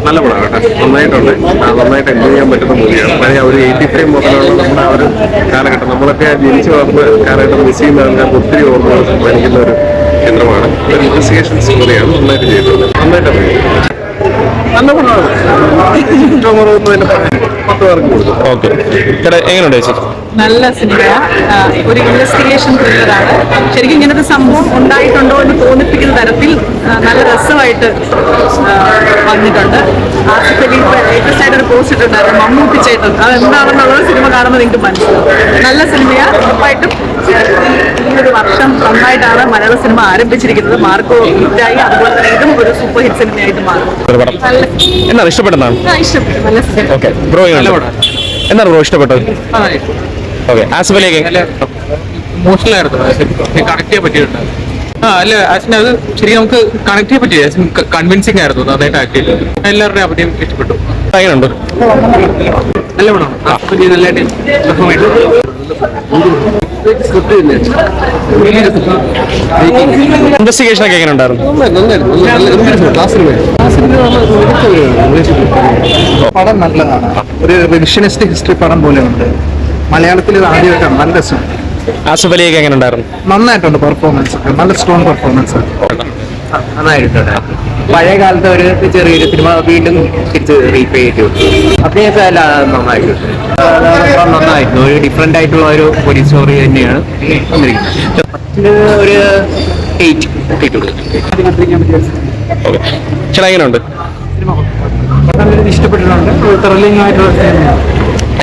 നല്ല പടമാണ് കേട്ടോ, നന്നായിട്ടുണ്ട്. നന്നായിട്ട് എൻജോയ് ചെയ്യാൻ പറ്റുന്ന മൂവിയാണ്. പഴയ ഒരു 85 മുതലുള്ള നമ്മുടെ ആ ഒരു കാലഘട്ടം, നമ്മളൊക്കെ ജനിച്ചു വളർന്ന കാലഘട്ടം മിസ് ചെയ്യുന്ന ആൾക്കാർക്ക് ഒത്തിരി ഓർമ്മകൾ സമ്മാനിക്കുന്ന ഒരു കേന്ദ്രമാണ്. ഒരു ഇൻവെസ്റ്റിഗേഷൻ സ്റ്റോറിയാണ്, നന്നായിട്ട് ചെയ്തിട്ടുണ്ട്. നന്നായിട്ട് നല്ല പടമാണ്. 10 പേർക്ക് കൊടുക്കും. ഓക്കെ ചേട്ടാ, എങ്ങനെയുണ്ട് ചേച്ചി? നല്ല സിനിമയാണ്. ഒരു ഇൻവെസ്റ്റിഗേഷൻ ത്രില്ലറാണ്. ശരിക്കും ഇങ്ങനത്തെ സംഭവം ഉണ്ടായിട്ടുണ്ടോ എന്ന് തോന്നിപ്പിക്കുന്ന തരത്തിൽ നല്ല രസമായിട്ട് വന്നിട്ടുണ്ട്. ആസിഫ് അലി ലേറ്റസ്റ്റ് ആയിട്ട് ഒരു പോസ്റ്റ് ഇട്ടുണ്ടായിരുന്നു, മമ്മൂട്ടി ചേട്ടൻ. അതെന്താണെന്നുള്ളത് സിനിമ കാണുമ്പോൾ നിങ്ങൾക്ക് മനസ്സിലാവും. നല്ല സിനിമയാണ്. ഉറപ്പായിട്ടും ഈ ഒരു വർഷം നന്നായിട്ടാണ് മലയാള സിനിമ ആരംഭിച്ചിരിക്കുന്നത്. മാർക്കോ ഹിറ്റായി, അതുപോലെ തന്നെ ഇതും ഒരു സൂപ്പർ ഹിറ്റ് സിനിമയായിട്ട് മാറും. എന്താണ് ഇഷ്ടപ്പെടുന്നതാണ്? ഇഷ്ടപ്പെട്ടു. നല്ല സിനിമ. ഓക്കെ ബ്രോ, എന്താണ് ബ്രോ ഇഷ്ടപ്പെട്ടത്? ഓക്കെ, ആസിഫ് അലിയൊക്കെ ഇമോഷണൽ ആയിരുന്നു, കണക്ട് ചെയ്യാൻ പറ്റിയിട്ടുണ്ട്. അല്ല ആക്ച്വലി അത് ശരിക്കും നമുക്ക് കണക്ട് ചെയ്യാൻ പറ്റില്ല. കൺവിൻസിങ് ആയിരുന്നു, നന്നായിട്ട് ആക്ട് ചെയ്തു. എല്ലാവരുടെയും അഭിനയം ഇഷ്ടപ്പെട്ടു. എങ്ങനെയുണ്ട്? നല്ല പടമാണ്. നല്ലതായിട്ട് പെർഫോം ചെയ്തു. ഇൻവെസ്റ്റിഗേഷൻ ഒക്കെ എങ്ങനെ ഉണ്ടായിരുന്നു? പടം നല്ലതാണ്. ഒരു റിവിഷനിസ്റ്റ് ഹിസ്റ്ററി പടം പോലെ ഉണ്ട്. മലയാളത്തിൽ ഇത് ആദ്യമായിട്ടാണ്. നല്ല രസം. ആസിഫ് അലിയൊക്കെ എങ്ങനെ ഉണ്ടായിരുന്നു? നന്നായിട്ടുണ്ട് പെർഫോമൻസ്. നല്ല സ്ട്രോങ് പെർഫോമൻസ്. നന്നായിട്ടുണ്ട്. പഴയ കാലത്തെ ഒരു ചെറിയൊരു സിനിമ വീണ്ടും തിരിച്ച് റീപ്ലേ ചെയ്തു. അഭിനയൊക്കെ എല്ലാം നന്നായിട്ടുണ്ട്. നന്നായിരുന്നു. ഒരു ഡിഫറെന്റ് ആയിട്ടുള്ള ഒരു പോലീസ് സ്റ്റോറി തന്നെയാണ് വന്നിരിക്കുന്നത്. ഒരു 8 കൊടുക്കും. ഓക്കെ ചേട്ടാ, എങ്ങനെയുണ്ട്? ഇഷ്ടപ്പെട്ടിട്ടുണ്ട്. ത്രില്ലിംഗ് ആയിട്ടുള്ള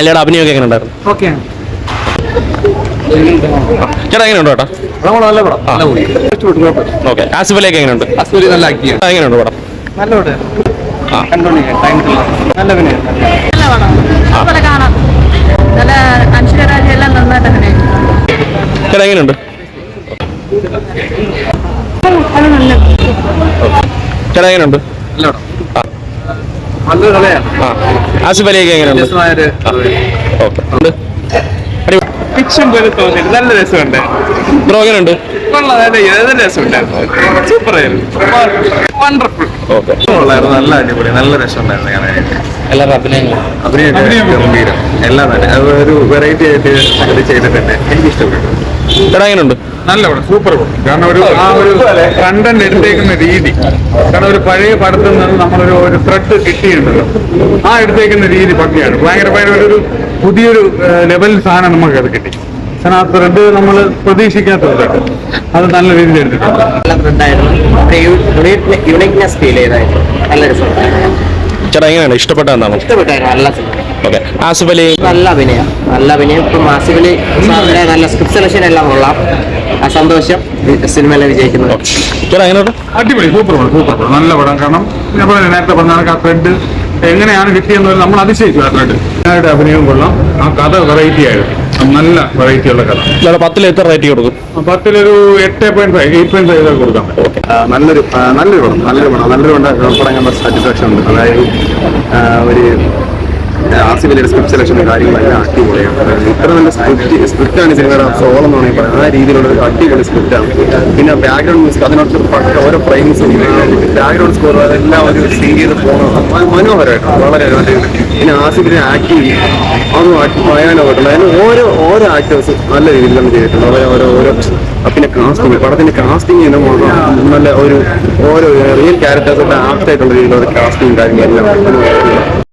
എല്ലാവരുടെ അഭിനയമൊക്കെ എങ്ങനെ ഉണ്ടായിരുന്നു? ഓക്കെ. ചേട്ടാ, എങ്ങനെയുണ്ട് ചേട്ടാ? നല്ല പടം. ഓക്കെ, ആസിഫ് അലിയൊക്കെ എങ്ങനെയുണ്ട്? നല്ല ആക്ടിങ്. എങ്ങനെയുണ്ട് പടം? നല്ല പടം. നല്ല അഭിനയം. നല്ല പടമാണ്. അതുപോലെ കാണാം. നല്ല അൻഷരാജ് എല്ലാം നന്നായിട്ട് അഭിനയിക്കും. ചേട്ടാ, എങ്ങനെയുണ്ട്? അത് നല്ല ചേട്ടാ, എങ്ങനെയുണ്ട്? നല്ലൊരു കളിയാണ്. ആസിഫ് അലിയൊക്കെ എങ്ങനെയുണ്ട്? ഓക്കെ, ഫിക്ഷൻ പോലെ തോന്നിയിട്ട് നല്ല രസമുണ്ട്. ബ്രോ എങ്ങനെയുണ്ട്? രസമുണ്ടായിരുന്നു. സൂപ്പർ ആയിരുന്നു. വണ്ടർഫുൾ. ഓക്കെ, നല്ല അടിപൊളി, നല്ല രസമുണ്ടായിരുന്നു കാണാനായിട്ട്. എല്ലാവരുടെ അഭിനയം ഗംഭീരം. എല്ലാം തന്നെ അത് ഒരു വെറൈറ്റി ആയിട്ട് ഇത് ചെയ്തിട്ടുണ്ട്. എനിക്ക് ഇഷ്ടപ്പെട്ടു. ചേട്ടാ, എങ്ങനെയുണ്ട്? നല്ല പടം, സൂപ്പർ പടം. കാരണം ആ ഒരു കണ്ടന്റ് എടുത്തേക്കുന്ന രീതി, കാരണം ഒരു പഴയ പടത്തിൽ നിന്ന് നമ്മളൊരു ത്രെഡ് കിട്ടിയിട്ടുണ്ടല്ലോ, ആ എടുത്തേക്കുന്ന രീതി പക്കയാണ്. ഭയങ്കര ഒരു പുതിയൊരു ലെവൽ സാധനം നമുക്ക് അത് കിട്ടി. കാരണം ആ ത്രെഡ് നമ്മൾ പ്രതീക്ഷിക്കാത്തത്, അത് നല്ല രീതിയിൽ എടുത്തിട്ടുണ്ട്. നല്ല ത്രെഡായിരുന്നു. യുണീക്നെസ് ഫീൽ ചെയ്തായിരുന്നു. നല്ല രസമുണ്ടായിരുന്നു. ചേട്ടാ, എങ്ങനെയാണ് ഇഷ്ടപ്പെട്ടതെന്നാണോ? ഇഷ്ടപ്പെട്ടായിരുന്നു. നല്ല സിനിമ. ഓക്കെ, ആസിഫ് അലി നല്ല അഭിനയം. ഇപ്പം ആസിഫ് അലി സാറിന്റെ നല്ല സ്ക്രിപ്റ്റ് സെലക്ഷൻ എല്ലാം കൊള്ളാം. ആ സന്തോഷം സിനിമയിലെ വിജയിക്കുന്നത്. ചേട്ടാ, എങ്ങനെയുണ്ട്? അടിപൊളി, സൂപ്പർ പടം, സൂപ്പർ പടം. നല്ല പടം. കാരണം ഞാൻ നേരത്തെ പറഞ്ഞ ആ ത്രെഡ് എങ്ങനെയാണ് കിട്ടിയെന്ന് നമ്മൾ അതിശയിച്ചു. ആ ത്രെഡ് അഭിനയം കൊള്ളാം. ആ കഥ വെറൈറ്റി ആയിരുന്നു. നല്ല വെറൈറ്റി ഉള്ള കഥ. 10ൽ എത്ര റേറ്റ് കൊടുക്കും? 10-ലൊരു 8.5 കൊടുക്കാം. നല്ലൊരു പടം, നല്ലൊരു പടം കണ്ട സാറ്റിസ്ഫാക്ഷൻ ഉണ്ട്. അതായത് ഒരു ആസിഫ് അലിയുടെ സ്ക്രിപ്റ്റ് സെലക്ഷനും കാര്യങ്ങളെല്ലാം അടിപൊളിയാണ്. ഇത്ര നല്ല സ്ക്രിപ്റ്റാണ് സിനിമയുടെ സോളം എന്ന് വേണമെങ്കിൽ പറയാം. ആ രീതിയിലുള്ള ഒരു അടിപൊളി സ്ക്രിപ്റ്റാണ്. പിന്നെ ബാക്ക്ഗ്രൗണ്ട് മ്യൂസിക്, അതിനകത്ത് പക്ക ഓരോ ഫ്രെയിംസും ബാക്ക്ഗ്രൗണ്ട് സ്കോർ അതെല്ലാം ഒരു സീൻ ചെയ്ത് പോകുന്നത് മനോഹരമായിട്ടാണ്. വളരെ പിന്നെ ആസിഫിന്റെ ആക്ടിങ് അതൊന്നും ഭയാനമായിട്ടുണ്ട്. അതിന് ഓരോ ആക്ടേഴ്സ് നല്ല രീതിയിൽ തന്നെ ചെയ്തിട്ടുണ്ട്. ഓരോ പിന്നെ കാസ്റ്റിംഗ്, പടത്തിന്റെ കാസ്റ്റിംഗ് നല്ല ഓരോ റിയൽ ക്യാരക്ടേഴ്സൊക്കെ ആപ്റ്റ് ആയിട്ടുള്ള രീതിയിലുള്ള കാസ്റ്റിംഗ് കാര്യങ്ങളെല്ലാം